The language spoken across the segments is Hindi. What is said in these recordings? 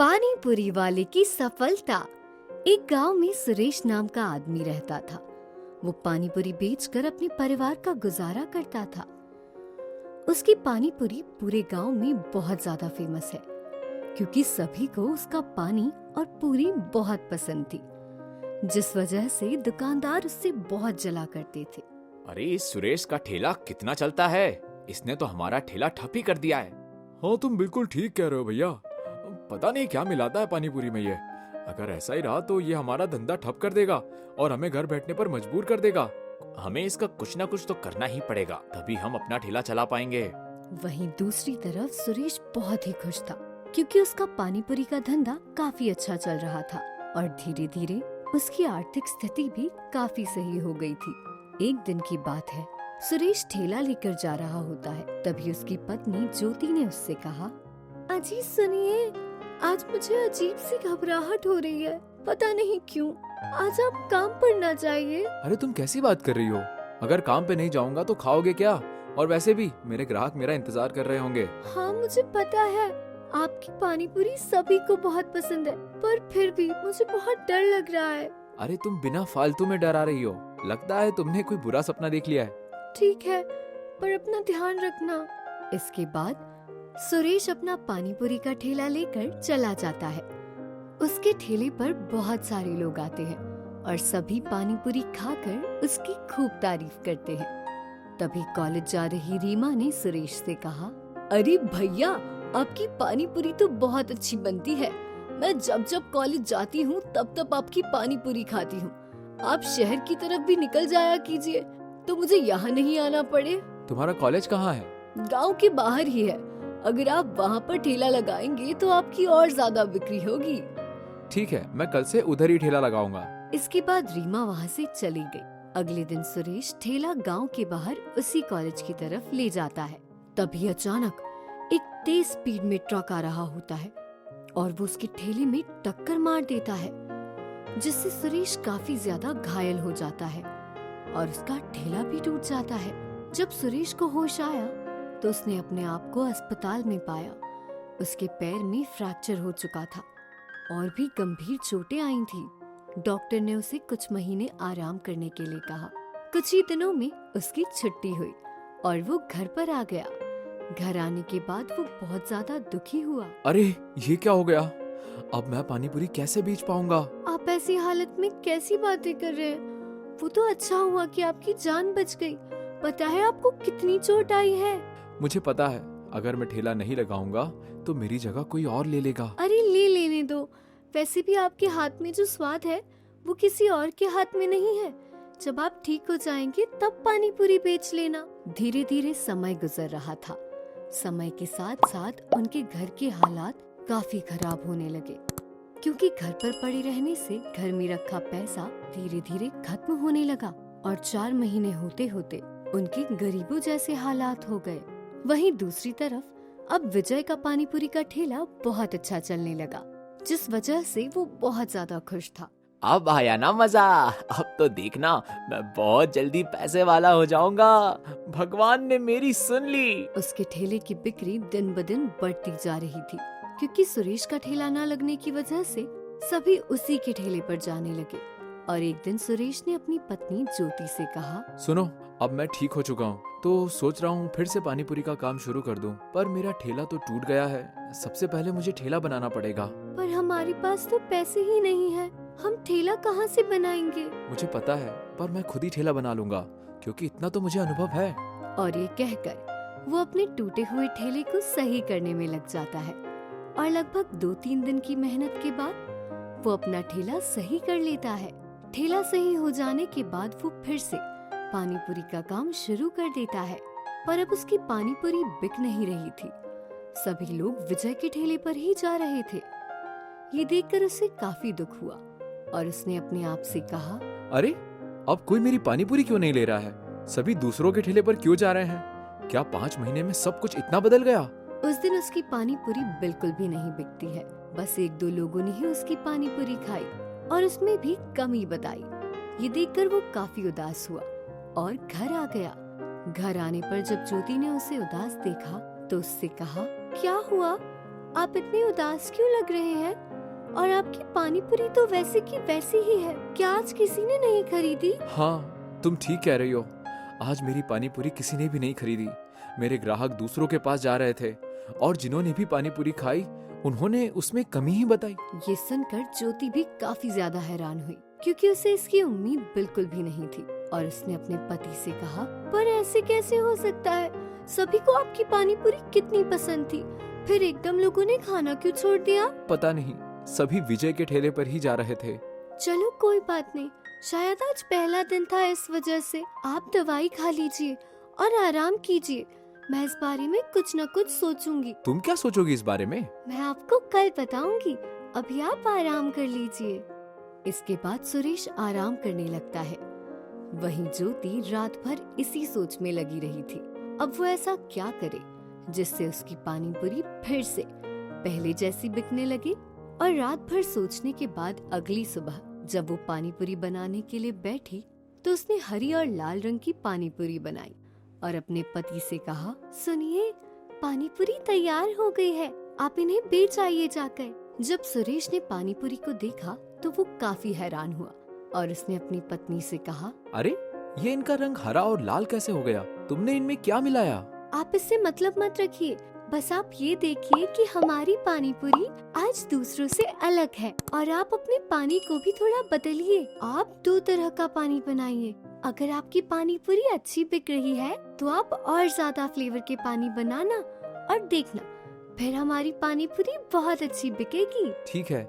पानी पूरी वाले की सफलता। एक गांव में सुरेश नाम का आदमी रहता था। वो पानी पूरी बेचकर अपने परिवार का गुजारा करता था। उसकी पानी पूरी पूरे गांव में बहुत ज्यादा फेमस है, क्योंकि सभी को उसका पानी और पूरी बहुत पसंद थी, जिस वजह से दुकानदार उससे बहुत जला करते थे। अरे इस सुरेश का ठेला कितना चलता है, इसने तो हमारा ठेला ठप ही कर दिया है। हाँ, तुम बिल्कुल ठीक कह रहे हो भैया। पता नहीं क्या मिलाता है पानी पूरी में ये। अगर ऐसा ही रहा तो ये हमारा धंधा ठप कर देगा और हमें घर बैठने पर मजबूर कर देगा। हमें इसका कुछ ना कुछ तो करना ही पड़ेगा, तभी हम अपना ठेला चला पाएंगे। वहीं दूसरी तरफ सुरेश बहुत ही खुश था, क्योंकि उसका पानी पूरी का धंधा काफी अच्छा चल रहा था और धीरे धीरे उसकी आर्थिक स्थिति भी काफी सही हो गई थी। एक दिन की बात है, सुरेश ठेला लेकर जा रहा होता है। तभी उसकी पत्नी ज्योति ने उससे कहा, अजी सुनिए, आज मुझे अजीब सी घबराहट हो रही है, पता नहीं क्यों। आज आप काम पर ना जाइए। अरे तुम कैसी बात कर रही हो? अगर काम पे नहीं जाऊंगा तो खाओगे क्या? और वैसे भी मेरे ग्राहक मेरा इंतजार कर रहे होंगे। हाँ मुझे पता है, आपकी पानी पूरी सभी को बहुत पसंद है, पर फिर भी मुझे बहुत डर लग रहा है। अरे तुम बिना फालतू में डरा रही हो, लगता है तुमने कोई बुरा सपना देख लिया है। ठीक है, पर अपना ध्यान रखना। इसके बाद सुरेश अपना पानी पूरी का ठेला लेकर चला जाता है। उसके ठेले पर बहुत सारे लोग आते हैं और सभी पानी पूरी खाकर उसकी खूब तारीफ करते हैं। तभी कॉलेज जा रही रीमा ने सुरेश से कहा, अरे भैया, आपकी पानी पूरी तो बहुत अच्छी बनती है। मैं जब जब कॉलेज जाती हूँ तब तब आपकी पानी पूरी खाती हूँ। आप शहर की तरफ भी निकल जाया कीजिए, तो मुझे यहाँ नहीं आना पड़े। तुम्हारा कॉलेज कहाँ है? गांव के बाहर ही है। अगर आप वहाँ पर ठेला लगाएंगे तो आपकी और ज्यादा बिक्री होगी। ठीक है, मैं कल से उधर ही ठेला लगाऊंगा। इसके बाद रीमा वहाँ से चली गई। अगले दिन सुरेश ठेला गांव के बाहर उसी कॉलेज की तरफ ले जाता है। तभी अचानक एक तेज स्पीड में ट्रक आ रहा होता है और वो उसके ठेले में टक्कर मार देता है, जिससे सुरेश काफी ज्यादा घायल हो जाता है और उसका ठेला भी टूट जाता है। जब सुरेश को होश आया तो उसने अपने आप को अस्पताल में पाया। उसके पैर में फ्रैक्चर हो चुका था और भी गंभीर चोटें आई थी। डॉक्टर ने उसे कुछ महीने आराम करने के लिए कहा। कुछ ही दिनों में उसकी छुट्टी हुई और वो घर पर आ गया। घर आने के बाद वो बहुत ज्यादा दुखी हुआ। अरे ये क्या हो गया? अब मैं पानी पूरी कैसे बेच पाऊंगा? आप ऐसी हालत में कैसी बातें कर रहे हैं? वो तो अच्छा हुआ कि आपकी जान बच गई। पता है आपको कितनी चोट आई है? मुझे पता है, अगर मैं ठेला नहीं लगाऊंगा तो मेरी जगह कोई और ले लेगा। अरे लेने दो। वैसे भी आपके हाथ में जो स्वाद है वो किसी और के हाथ में नहीं है। जब आप ठीक हो जाएंगे तब पानी पूरी बेच लेना। धीरे धीरे समय गुजर रहा था। समय के साथ साथ उनके घर के हालात काफी खराब होने लगे, क्योंकि घर पर पड़े रहने से घर में रखा पैसा धीरे धीरे खत्म होने लगा और 4 महीने होते होते उनके गरीबों जैसे हालात हो गए। वहीं दूसरी तरफ अब विजय का पानी पूरी का ठेला बहुत अच्छा चलने लगा, जिस वजह से वो बहुत ज्यादा खुश था। अब आया ना मजा, अब तो देखना मैं बहुत जल्दी पैसे वाला हो जाऊंगा। भगवान ने मेरी सुन ली। उसके ठेले की बिक्री दिन ब दिन बढ़ती जा रही थी, क्योंकि सुरेश का ठेला न लगने की वजह से सभी उसी के ठेले पर जाने लगे। और एक दिन सुरेश ने अपनी पत्नी ज्योति से कहा, सुनो, अब मैं ठीक हो चुका हूँ तो सोच रहा हूँ फिर से पानी पूरी का काम शुरू कर दूँ, पर मेरा ठेला तो टूट गया है। सबसे पहले मुझे ठेला बनाना पड़ेगा। पर हमारे पास तो पैसे ही नहीं है, हम ठेला कहाँ से बनाएंगे? मुझे पता है, पर मैं खुद ही ठेला बना लूंगा, क्योंकि इतना तो मुझे अनुभव है। और ये कहकर वो अपने टूटे हुए ठेले को सही करने में लग जाता है और लगभग 2-3 दिन की मेहनत के बाद वो अपना ठेला सही कर लेता है। ठेला सही हो जाने के बाद वो फिर से पानी पूरी का काम शुरू कर देता है, पर अब उसकी पानी पूरी बिक नहीं रही थी। सभी लोग विजय के ठेले पर ही जा रहे थे। ये देखकर उसे काफी दुख हुआ और उसने अपने आप से कहा, अरे अब कोई मेरी पानी पूरी क्यों नहीं ले रहा है? सभी दूसरों के ठेले पर क्यों जा रहे हैं? क्या 5 महीने में सब कुछ इतना बदल गया? उस दिन उसकी पानी पूरी बिल्कुल भी नहीं बिकती है। बस 1-2 लोगों ने ही उसकी पानी पूरी खाई और उसमें भी कमी बताई। ये देखकर वो काफी उदास हुआ और घर आ गया। घर आने पर जब ज्योति ने उसे उदास देखा तो उससे कहा, क्या हुआ? आप इतने उदास क्यों लग रहे हैं? और आपकी पानी पूरी तो वैसे की वैसी ही है। क्या आज किसी ने नहीं खरीदी? हाँ, तुम ठीक कह रही हो। आज मेरी पानी पूरी किसी ने भी नहीं खरीदी। मेरे ग्राहक दूसरों के पास जा रहे थे और जिन्होंने भी पानी पूरी खाई उन्होंने उसमें कमी ही बताई। ये सुनकर ज्योति भी काफी ज्यादा हैरान हुई, क्योंकि उसे इसकी उम्मीद बिल्कुल भी नहीं थी। और उसने अपने पति से कहा, पर ऐसे कैसे हो सकता है? सभी को आपकी पानी पूरी कितनी पसंद थी, फिर एकदम लोगों ने खाना क्यों छोड़ दिया? पता नहीं, सभी विजय के ठेले पर ही जा रहे थे। चलो कोई बात नहीं, शायद आज पहला दिन था, इस वजह से आप दवाई खा लीजिए और आराम कीजिए। मैं इस बारे में कुछ न कुछ सोचूंगी। तुम क्या सोचोगी इस बारे में? मैं आपको कल बताऊंगी, अभी आप आराम कर लीजिए। इसके बाद सुरेश आराम करने लगता है। वहीं ज्योति रात भर इसी सोच में लगी रही थी। अब वो ऐसा क्या करे जिससे उसकी पानी पूरी फिर से पहले जैसी बिकने लगे। और रात भर सोचने के बाद अगली सुबह जब वो पानी पूरी बनाने के लिए बैठी तो उसने हरी और लाल रंग की पानी पूरी बनाई और अपने पति से कहा, सुनिए, पानी पूरी तैयार हो गई है, आप इन्हें बेच आइए जाकर। जब सुरेश ने पानी पूरी को देखा तो वो काफी हैरान हुआ और उसने अपनी पत्नी से कहा, अरे, ये इनका रंग हरा और लाल कैसे हो गया? तुमने इनमें क्या मिलाया? आप इससे मतलब मत रखिए, बस आप ये देखिए कि हमारी पानी पूरी आज दूसरों से अलग है और आप अपने पानी को भी थोड़ा बदलिए। आप 2 तरह का पानी बनाइए। अगर आपकी पानी पूरी अच्छी बिक रही है तो आप और ज्यादा फ्लेवर के पानी बनाना और देखना, फिर हमारी पानी पूरी बहुत अच्छी बिकेगी। ठीक है,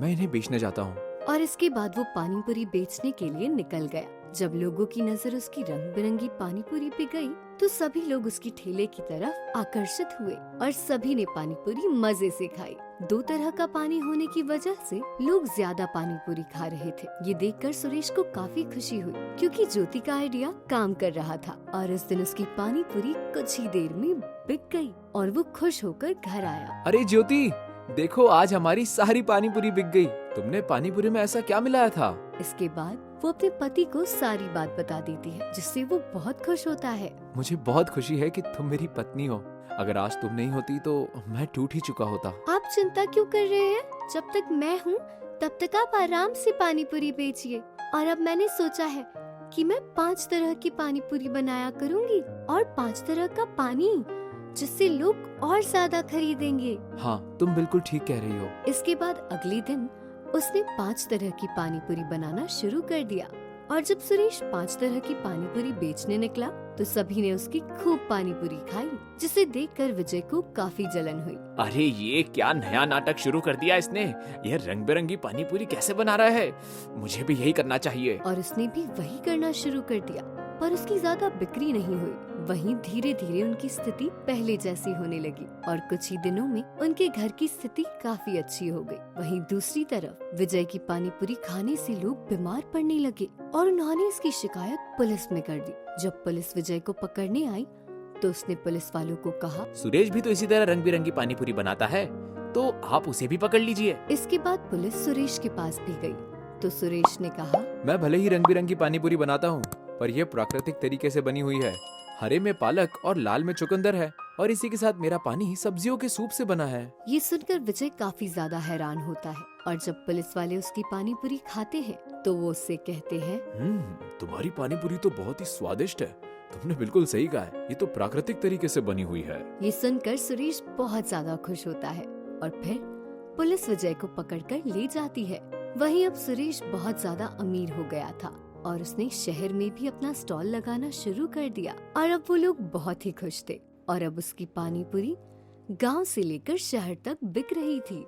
मैं इन्हें बेचने जाता हूँ। और इसके बाद वो पानी पूरी बेचने के लिए निकल गया। जब लोगों की नजर उसकी रंग बिरंगी पानी पूरी पे गई तो सभी लोग उसकी ठेले की तरफ आकर्षित हुए और सभी ने पानी पूरी मजे से खाई। 2 तरह का पानी होने की वजह से लोग ज्यादा पानी पूरी खा रहे थे। ये देखकर सुरेश को काफी खुशी हुई, क्योंकि ज्योति का आइडिया काम कर रहा था और उस दिन उसकी पानी पूरी कुछ ही देर में बिक गई और वो खुश होकर घर आया। अरे ज्योति, देखो आज हमारी सारी पानी पूरी बिक गई। तुमने पानी पूरी में ऐसा क्या मिलाया था? इसके बाद वो अपने पति को सारी बात बता देती है, जिससे वो बहुत खुश होता है। मुझे बहुत खुशी है कि तुम मेरी पत्नी हो। अगर आज तुम नहीं होती तो मैं टूट ही चुका होता। आप चिंता क्यों कर रहे हैं? जब तक मैं हूँ तब तक आप आराम से पानी पूरी बेचिए। और अब मैंने सोचा है कि मैं 5 तरह की पानी पूरी बनाया करूँगी और 5 तरह का पानी, जिससे लोग और ज्यादा खरीदेंगे। हाँ, तुम बिल्कुल ठीक कह रही हो। इसके बाद अगले दिन उसने 5 तरह की पानी पूरी बनाना शुरू कर दिया। और जब सुरेश 5 तरह की पानी पूरी बेचने निकला तो सभी ने उसकी खूब पानी पूरी खाई, जिसे देखकर विजय को काफी जलन हुई। अरे ये क्या नया नाटक शुरू कर दिया इसने? यह रंग बिरंगी पानी पूरी कैसे बना रहा है? मुझे भी यही करना चाहिए। और उसने भी वही करना शुरू कर दिया, पर उसकी ज्यादा बिक्री नहीं हुई। वहीं धीरे धीरे उनकी स्थिति पहले जैसी होने लगी और कुछ ही दिनों में उनके घर की स्थिति काफी अच्छी हो गई। वहीं दूसरी तरफ विजय की पानी पूरी खाने से लोग बीमार पड़ने लगे और उन्होंने इसकी शिकायत पुलिस में कर दी। जब पुलिस विजय को पकड़ने आई तो उसने पुलिस वालों को कहा, सुरेश भी तो इसी तरह रंग बिरंगी पानी पूरी बनाता है, तो आप उसे भी पकड़ लीजिए। इसके बाद पुलिस सुरेश के पास भी गई तो सुरेश ने कहा, मैं भले ही रंग बिरंगी पानी पूरी बनाता हूँ, पर यह प्राकृतिक तरीके से बनी हुई है। हरे में पालक और लाल में चुकंदर है और इसी के साथ मेरा पानी सब्जियों के सूप से बना है। ये सुनकर विजय काफी ज्यादा हैरान होता है और जब पुलिस वाले उसकी पानी पूरी खाते हैं तो वो उससे कहते हैं, तुम्हारी पानी पूरी तो बहुत ही स्वादिष्ट है। तुमने बिल्कुल सही कहा है, ये तो प्राकृतिक तरीके से बनी हुई है। ये सुनकर सुरेश बहुत ज्यादा खुश होता है और फिर पुलिस विजय को पकड़कर ले जाती है। वहीं अब सुरेश बहुत ज्यादा अमीर हो गया था और उसने शहर में भी अपना स्टॉल लगाना शुरू कर दिया और अब वो लोग बहुत ही खुश थे और अब उसकी पानी पूरी गांव से लेकर शहर तक बिक रही थी।